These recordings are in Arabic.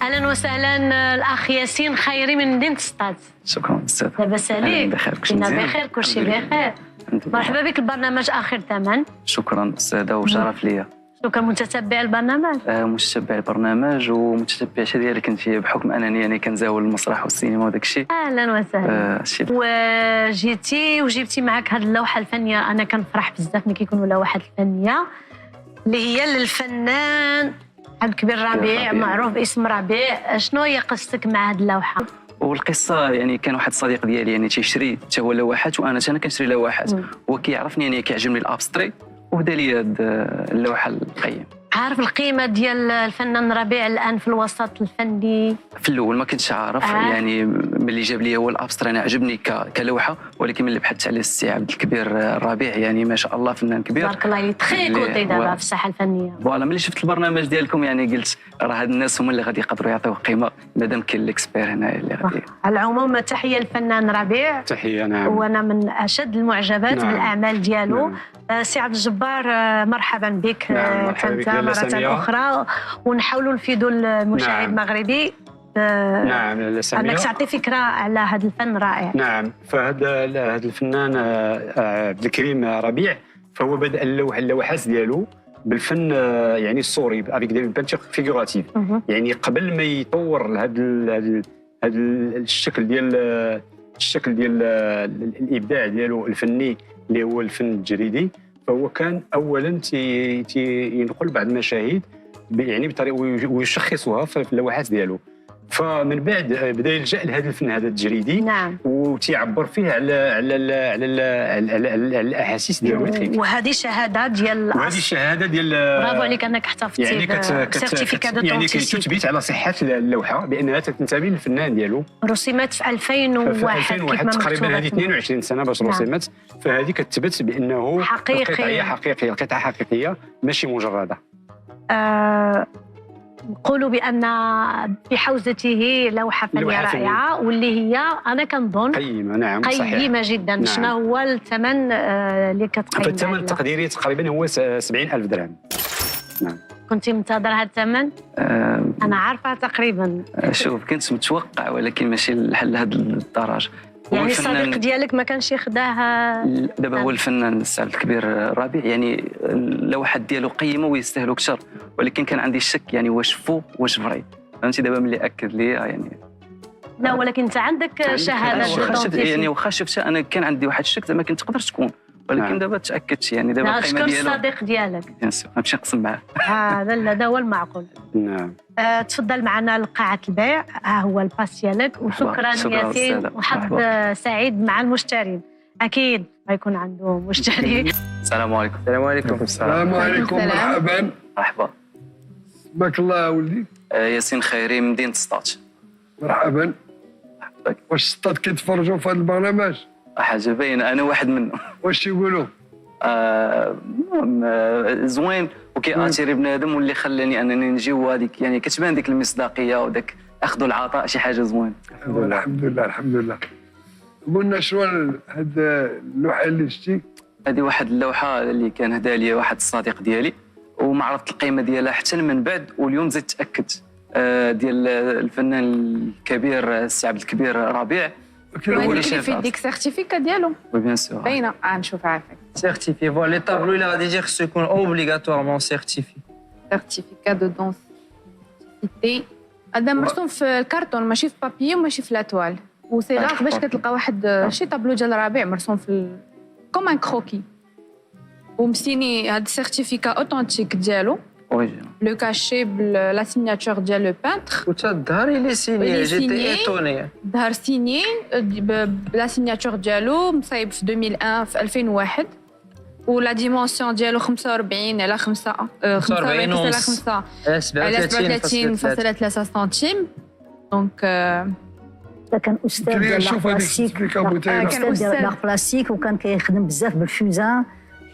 اهلا وسهلا الاخ ياسين خيري من مدينه سطات. شكرا استاذ. لاباس عليك؟ بخير كلشي كنا مزيان؟ بخير كلشي بخير. مرحبا بك البرنامج اخر ثمن. شكرا استاذه وشرف ليا. شكرا متتبع البرنامج. متتبع البرنامج ومتتبع شي ديالك انت بحكم انني يعني كنزاول المسرح والسينما وداك الشيء. اهلا وسهلا. وجيتي وجبتي معك هذه اللوحه الفنيه. انا كنفرح بزاف ملي كيكونوا لوحات الفنيه اللي هي للفنان عبد الكبير ربيع معروف باسم ربيع. شنو هي قصتك مع هذه اللوحه؟ والقصه يعني كان واحد الصديق ديالي يعني تيشري حتى هو لوحات وانا كنشري لوحات هو كيعرفني يعني كيعجبني الابستري وبدا لي هذه اللوحه القيم. عارف القيمه ديال الفنان ربيع الان في الوسط الفني؟ في الاول ما كنتش عارف يعني ملي جاب لي هو الابستري انا عجبني كلوحه ولكن ملي بحثت على السي عبد الكبير الربيع يعني ما شاء الله فنان كبير تبارك الله تخي كوتي دابا في الساحه الفنيه. فوالا ملي شفت البرنامج ديالكم يعني قلت راه هاد الناس هما اللي غادي يقدروا يعطيو قيمه مادام كاين الاكسبير هنا اللي غادي. على العموم تحيه للفنان ربيع. تحيه. نعم. وانا من اشد المعجبات بالاعمال ديالو. نعم. سي عبد الجبار مرحبا بك. نعم مرحبا بك مرة أخرى ونحاولوا نفيدوا المشاهد المغربي. نعم أنك تعطي فكرة على هذا الفن رائع. نعم فهذا الفنان عبد الكريم ربيع فهو بدأ اللوحات ديالو بالفن يعني الصوري افيك دي بانتيغ فيغوراتيف يعني قبل ما يطور هذا الشكل ديال الابداع ديالو الفني اللي هو الفن الجريدي. فهو كان اولا ينقل بعض المشاهد يعني بطريقه ويشخصها في اللوحات ديالو. فمن بعد بدا يلجا لهذا الفن هذا التجريدي. نعم. وتيعبر فيه على الاحاسيس ديالو. وهذه شهاده ديال وهذه الشهاده ديال برافو عليك انك احتفظتي يعني بسيرتيفيكا دو يعني كتثبت على صحه اللوحه بانها تنتمي للفنان ديالو. رسمت في 2001 تقريبا هذه 22 سنه باش رسمت. فهذه كتثبت بانه حقيقيه القطعه حقيقيه ماشي مجرده. نقولوا بان في حوزته لوحه فنيه رائعه واللي هي انا كنظن قيمه. نعم قيمه جدا. نعم. شنو هو الثمن اللي كتقيم؟ الثمن التقديري تقريبا هو 70,000 درهم. نعم. كنت منتظر هذا الثمن؟ انا عارفه تقريبا. شوف كنت متوقع ولكن ماشي لحد هذه الدرجه. يعني الصديق ديالك ما كانش ياخذاه؟ دابا هو الفنان السي عبد الكبير ربيع يعني اللوحات ديالو قيمه ويستاهلوا اكثر ولكن كان عندي الشك يعني واش فو واش فري فهمتي. دابا ملي اكد لي يعني لا ولكن انت عندك شهاده يعني واخا شفتها انا كان عندي واحد الشك زعما كنت تقدر تكون ولكن دابا تاكدت يعني دابا القيمه ديالو. شكون الصديق ديالك؟ بيان سور غنمشي نقسم معاه. هذا هو المعقول. نعم. تفضل معنا لقاعه البيع. ها هو الباس ديالك. وشكرا ياسين وحظ سعيد مع المشترين. اكيد غيكون عنده مشتري. السلام عليكم. السلام عليكم. السلام عليكم. مرحبا. مرحبا. اسمك الله ولدي؟ ياسين خيري من مدينه سطات. مرحبا. واش سطات كيتفرجوا في هذا البرنامج؟ حاجه باينه انا واحد منهم. واش يقولوا؟ زوين وكياتيري بنادم واللي خلاني انني نجي وهذيك يعني كتبان ديك المصداقيه وداك اخذ العطاء شي حاجه زوين. الحمد لله الحمد لله. قلنا شنو هاد اللوحه اللي شتي؟ هذه واحد اللوحه اللي كان هدا لي واحد الصديق ديالي وما عرفت القيمه ديالها حتى من بعد واليوم زدت تاكدت ديال الفنان الكبير السي عبد الكبير ربيع. اللي في ديك سيرتيفيكا ديالو بيان سور باينه. نشوف عافاك سيرتيفي فوا لي طابلو اللي غادي يجي خصو يكون اوبليغاتوارمون سيرتيفي. سيرتيفيكا دو دونسيتي هذا مرسوم في الكرتون ماشي في بابي وماشي في لاتوال. وسي راغ باش كتلقى واحد شي طابلو ديال ربيع مرسوم في كوم ان كروكي ومسيني هاد السيرتيفيكا اوثنتيك ديالو. لو كاشي بلا سيناتور ديال لو بانتر وتا الظهر اللي سيني جيتي ايتوني. الظهر سيني بلا سيناتور ديالو مصايب في 2001 في 2001 ولا ديمونسيون ديالو 45 على 5 45 على 5 على 37.3 سنتيم. دونك كان استاذ ديال البلاستيك. كان استاذ ديال البلاستيك وكان كيخدم بزاف بالفوزان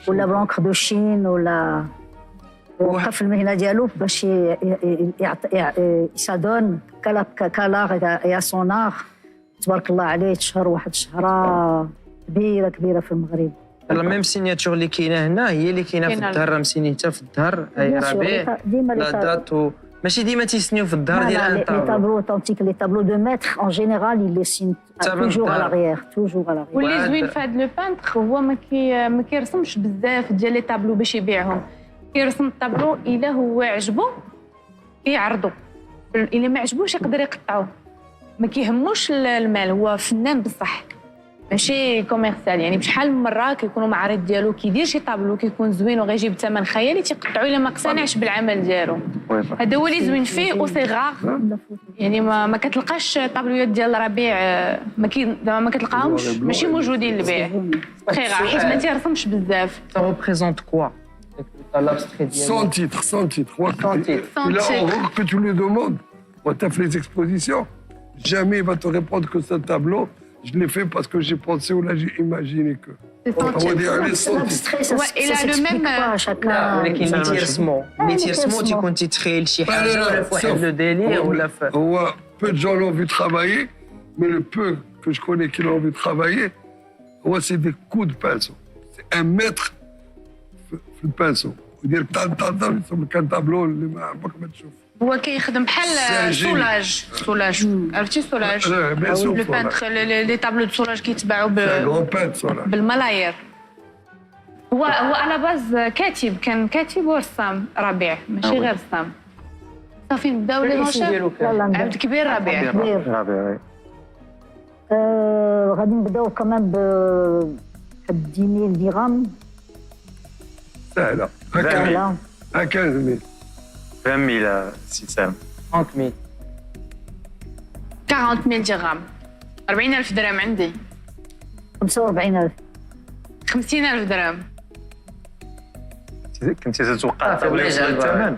ولا بلونكر دو شين ولا وقف في المهنه ديالو باش يسادون كالاغ يا سونار. تبارك الله عليه تشهر واحد الشهره كبيره في المغرب. لا ميم سيناتور اللي كاينه هنا هي اللي كاينه في الظهر. راه مسينيتها في الظهر هي ربيع لا دات ماشي ديما تيسنيو في الظهر ديال ان les طابلو. tableaux authentiques, les tableaux de maître, en général, ils les signent toujours à l'arrière. Toujours à l'arrière. واللي زوين في هذا لو بانتر هو ما كيرسمش بزاف ديال لي طابلو باش يبيعهم. كيرسم الطابلو الا هو عجبو كيعرضو، الا ما عجبوش يقدر يقطعوه. ما كيهموش المال، هو فنان بصح ماشي كوميرسيال. يعني بشحال من مره كيكونوا معارض ديالو كيدير شي طابلو كيكون زوين وغيجيب ثمن خيالي تيقطعوا الا ما اقتنعش بالعمل ديالو. هذا هو اللي زوين فيه او سي غار. يعني ما كتلقاش طابلويات ديال ربيع ما كتلقاهمش ماشي موجودين للبيع. خي غار حيت ما تيرسمش بزاف. Ça représente quoi l'abstrait ديالو؟ Sans titre, sans titre. Sans titre. Et là, que tu lui demandes, on t'a fait les expositions, jamais il va te répondre que c'est un tableau. Je l'ai fait parce que j'ai pensé ou là j'ai imaginé que. On va dire les sans titre. L'abstrait, ça s'explique pas chacun. ولكن اللي تيرسمو تيكون تيتخيل شي حاجه ولا في واحد لو ديلير ولا في. هو peu de gens l'ont vu travailler, mais le peu que je connais qui l'ont vu travailler, c'est des coups de pinceau. C'est un mètre في البانسو. يدير طان يسمى كان طابلو اللي ما عمرك ما تشوف. هو كيخدم بحال سولاج. عرفتي سولاج؟ لو بانتر لي طابلو دو سولاج كيتباعوا بالملاير. هو على باز كاتب، كان كاتب ورسام ربيع ماشي غير رسام. صافي نبداو لي نوشر. عبد الكبير ربيع. ربيع غادي نبداو كمان ب 10,000 درهم. سهلة. هكا 15,000. 20,000 سي سام. 30,000. 40,000 درهم. 40,000 درهم عندي. 45,000. 50,000 درهم. كنتي تتوقع الثمن؟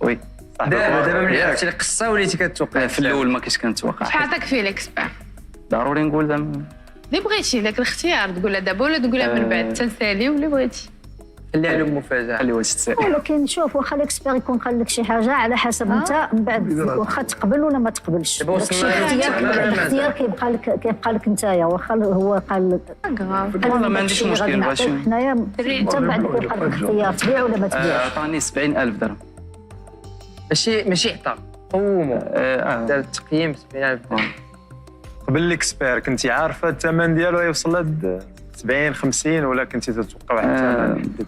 وي دابا ملي عرفتي القصه وليتي كتوقع. في الاول ما كنتش كنتوقع. شحال عطاك فيه ليكسبير؟ ضروري نقول زعما اللي بغيتي داك الاختيار تقولها دابا ولا تقولها من بعد تنسالي واللي بغيتي. خليها له مفاجاه. خلي واش تسال. ولكن شوف واخا الاكسبير يكون قال لك شي حاجه على حسب انت من بعد واخا تقبل ولا ما تقبلش. الاختيار كيبقى لك نتايا واخا هو قال لك. والله ما عنديش مشكل باش حنايا انت بعد كيبقى لك الاختيار تبيع ولا ما تبيعش. عطاني 70,000 درهم. ماشي عطا قوموا دار التقييم 70,000 درهم. قبل ليكسبير كنتي عارفه الثمن ديالو يوصل ل 70 50 ولا كنتي تتوقع واحد الثمن؟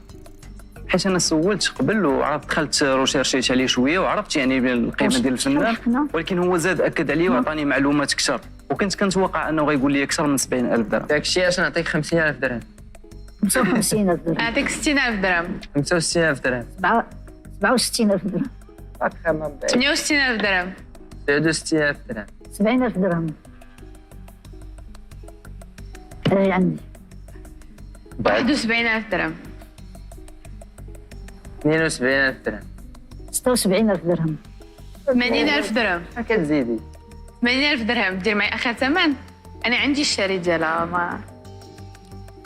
حيت انا سولت قبل وعرفت دخلت روشيرشيت عليه شويه وعرفت يعني القيمه ديال الفنان، ولكن هو زاد اكد عليه وعطاني معلومات اكثر وكنت كنتوقع انه غيقول لي اكثر من 70,000 درهم. داك الشيء علاش نعطيك 50,000 درهم. 55,000 درهم. نعطيك 60,000 درهم. 65,000 درهم. 67,000 درهم. 68,000 درهم. 69,000 درهم. 70,000 درهم. عندي 71,000 درهم. 72,000 درهم. 76,000 درهم. 80,000 درهم. كتزيدي 80,000 درهم دير معي اخر ثمن. انا عندي الشري ديالها ما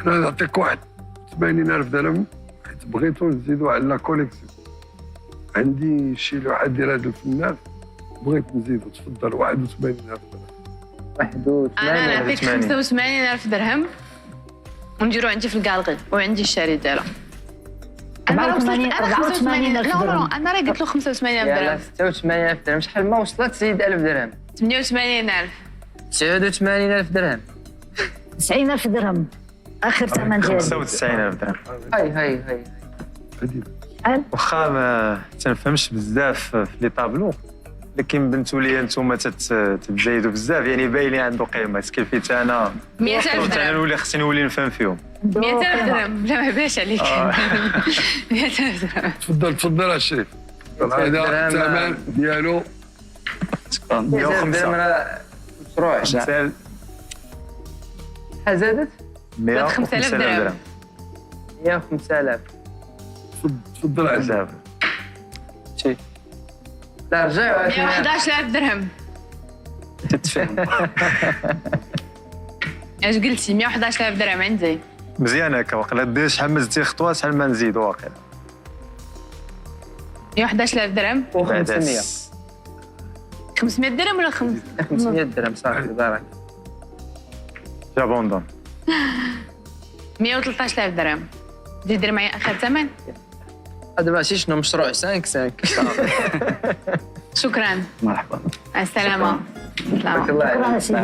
انا نعطيك واحد 80,000 درهم حيت بغيتو نزيدو على لا كوليكسيون. عندي شي لوحه ديال هذا الفنان بغيت نزيدو. تفضل 81,000 درهم. 81. انا نعطيك 85,000 درهم ونديرو عندي في الكالغي وعندي الشري ديالها. 84,000 درهم. انا راه قلت له 85,000 درهم. 86,000 درهم. شحال ما وصلت تزيد 1000 درهم. 88,000. 89,000 درهم. 90,000 درهم اخر ثمن ديالي. 95,000 درهم. هاي شحال؟ واخا ما تنفهمش بزاف في لي طابلو، لكن بنتو لي انتوما تتزايدوا بزاف يعني باينين عنده قيمه. كيف انا 100,000 درهم. انا نولي خصني نولي نفهم فيهم. 100,000 درهم. لا ما باش عليك. 100,000 درهم. تفضل الشريف. هذا الثمن ديالو 105. مشروع. شحال زادت؟ 105,000 درهم. 105,000. تفضل عزيز. بزاف. شي لا رجع 111,000 درهم. تتفهم. اش قلتي؟ 111,000 درهم عندي. مزيان هكا واقيلا دير شحال مزتي خطوه شحال ما نزيدو واقيلا. 111,000 درهم. و500. 500 درهم ولا 500 درهم صافي بارك. هذا ماشي شنو مشروع 5 شكرا. مرحبا. مع السلامه. بارك الله عليك. شكرا سيدي.